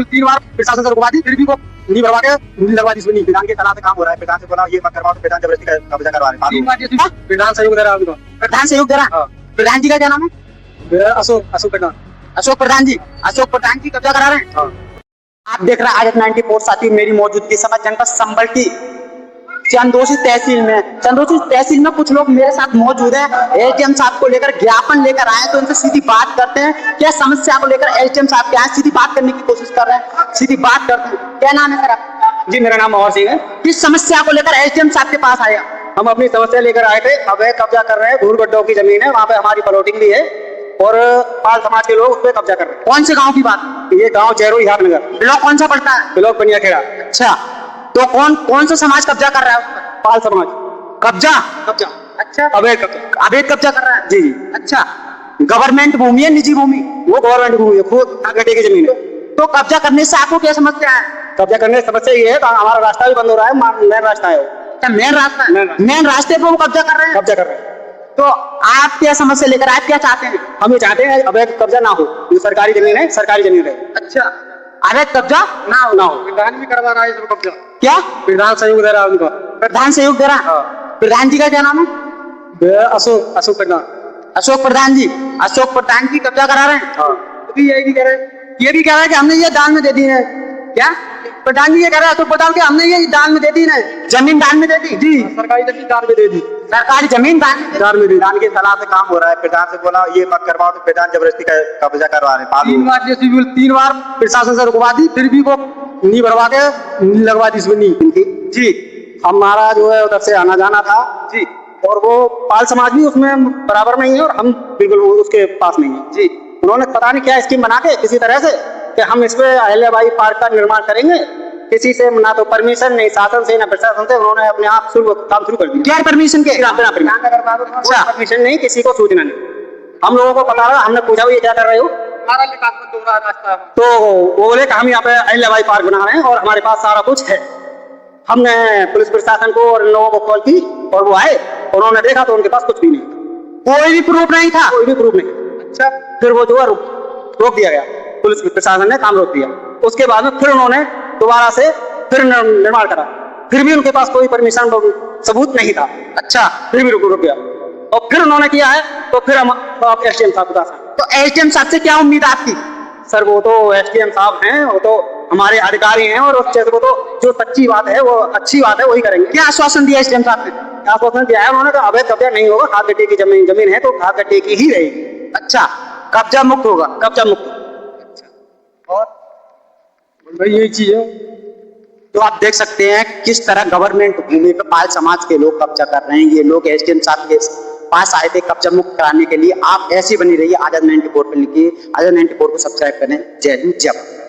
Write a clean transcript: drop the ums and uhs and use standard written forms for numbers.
3 बार प्रशासन से रुकवा दी, फिर भी वो नहीं भरवा के लगवा दी। इसमें प्रधान के सलाह से काम हो रहा है। प्रधान से बोला ये मत करवाओ, तो प्रधान जबरदस्ती कब्जा करवा रहे हैं। प्रधान सहयोग दे रहा है। प्रधान सहयोग दे रहा है। प्रधान जी का क्या नाम है? अशोक प्रधान। अशोक प्रधान जी, अशोक प्रधान जी कब्जा करा रहे हैं। आप देख रहे हैं आज 94 साथी मेरी मौजूदगी समझ जनपद संबल की चंदोसी तहसील में। चंदोसी तहसील में कुछ लोग मेरे साथ मौजूद हैं। एसडीएम साहब को लेकर ज्ञापन लेकर आए, तो उनसे सीधी बात करते हैं। क्या समस्या को लेकर एसडीएम साहब क्या सीधी बात करने की कोशिश कर रहे हैं, सीधी बात करते हैं। क्या नाम है सर आपका? जी मेरा नाम मोहर सिंह है। किस समस्या को लेकर एसडीएम साहब के पास आए? हम अपनी समस्या लेकर आए थे। अवैध कब्जा कर रहे हैं, धूल गड्ढों की जमीन है, वहाँ पे हमारी प्लॉटिंग भी है और पाल समाज के लोग उस पर कब्जा कर रहे हैं। कौन से गाँव की बात? ये गाँव जयरोई हाटनगर, ब्लॉक कौन सा पड़ता है? ब्लॉक बनियाखेड़ा। अच्छा, तो कौन सा समाज कब्जा कर रहा है? पाल समाज कब्जा। अच्छा, अवैध कब्जा। अवैध कब्जा कर रहा है जी। अच्छा, गवर्नमेंट भूमि है निजी भूमि? वो गवर्नमेंट भूमि है, खुद गड्ढे की जमीन है। तो कब्जा करने से आपको क्या समस्या है? कब्जा करने की समस्या ये है तो हमारा रास्ता भी बंद हो रहा है, मेन रास्ता है। मेन रास्ता, मेन रास्ते पे वो कब्जा कर रहे हैं। कब्जा कर रहे हैं। तो आप क्या समस्या लेकर आप क्या चाहते हैं? हम ये चाहते हैं अवैध कब्जा ना हो, ये सरकारी जमीन है, सरकारी जमीन है। अच्छा, अवैध कब्जा ना हो। प्रधान भी करवा रहा है इसको कब्जा। क्या प्रधान सहयोग दे रहा है उनका। प्रधान सहयोग दे रहा है। प्रधान जी का क्या नाम है? अशोक प्रधान। अशोक प्रधान जी, अशोक प्रधान जी कब्जा करा रहे हैं। यही भी कह रहे हैं, ये भी कह रहा है कि हमने ये दान में दे दी है। क्या प्रधान जी ये कह रहे हैं अशोक प्रधान के हमने ये दान में दे दी है, जमीन दान में दे दी? जी, सरकारी जमीन दान में दे दी। सरकारी जमीन दान में दी। प्रधान की सलाह से काम हो रहा है। प्रधान से बोला ये मत करवाओ, तो प्रधान जबरदस्ती कब्जा करवा रहे हैं। 3 बार प्रशासन से रुकवा दी, फिर भी वो नहीं भरवा के लगवा दी इसमें नहीं। जी, हमारा जो है उधर से आना जाना था जी, और वो पाल समाज भी उसमें बराबर नहीं है और हम बिल्कुल उसके पास नहीं है जी। उन्होंने पता नहीं क्या स्कीम बना के किसी तरह से कि हम इस पे अहिल्याबाई पार्क का निर्माण करेंगे, किसी से ना तो परमिशन नहीं, शासन से ना प्रशासन से, उन्होंने अपने आप काम शुरू कर दिया। क्या परमिशन के? अच्छा, परमिशन नहीं, किसी को सूचना नहीं। हम लोगों को पता लगा, हमने पूछा ये क्या कर रहे हो, तो वो बोले कि हम यहाँ पे अहिल्याबाई पार्क बना रहे हैं और हमारे पास सारा कुछ है। हमने पुलिस प्रशासन को और इन लोगों को कॉल की और वो आए, उन्होंने देखा तो उनके पास कुछ भी नहीं, कोई भी प्रूफ नहीं था। कोई भी प्रूफ नहीं। अच्छा, फिर वो जो है रोक दिया गया, पुलिस प्रशासन ने काम रोक दिया। उसके बाद में फिर उन्होंने दोबारा से फिर निर्माण करा, फिर भी उनके पास कोई परमिशन सबूत नहीं था। अच्छा, फिर भी रुक गया और फिर उन्होंने किया है, तो फिर हम एसडीएम साहब के पास। तो एसडीएम साहब से क्या उम्मीद आपकी? सर वो तो एसडीएम साहब हैं, वो तो हमारे अधिकारी हैं और उससे वो तो जो सच्ची बात है, वो अच्छी बात है, वही करेंगे। क्या आश्वासन दिया एसडीएम साहब ने? आश्वासन दिया है उन्होंने, तो अवैध कब्जा नहीं होगा, खाद गड्ढे की जमीन है तो खाद गड्ढे की ही रहेगी। अच्छा, कब्जा मुक्त होगा। कब्जा मुक्त। और भाई यही चीज है। तो आप देख सकते हैं किस तरह गवर्नमेंट भूमि पर पाल समाज के लोग कब्जा कर रहे हैं। ये लोग एसडीएम साहब के पास आए थे कब्जा मुक्त कराने के लिए। आप ऐसी बनी रहिए आजाद 94 पर लिखिए, आजाद 94 को सब्सक्राइब करें। जय हिंद, जय भारत।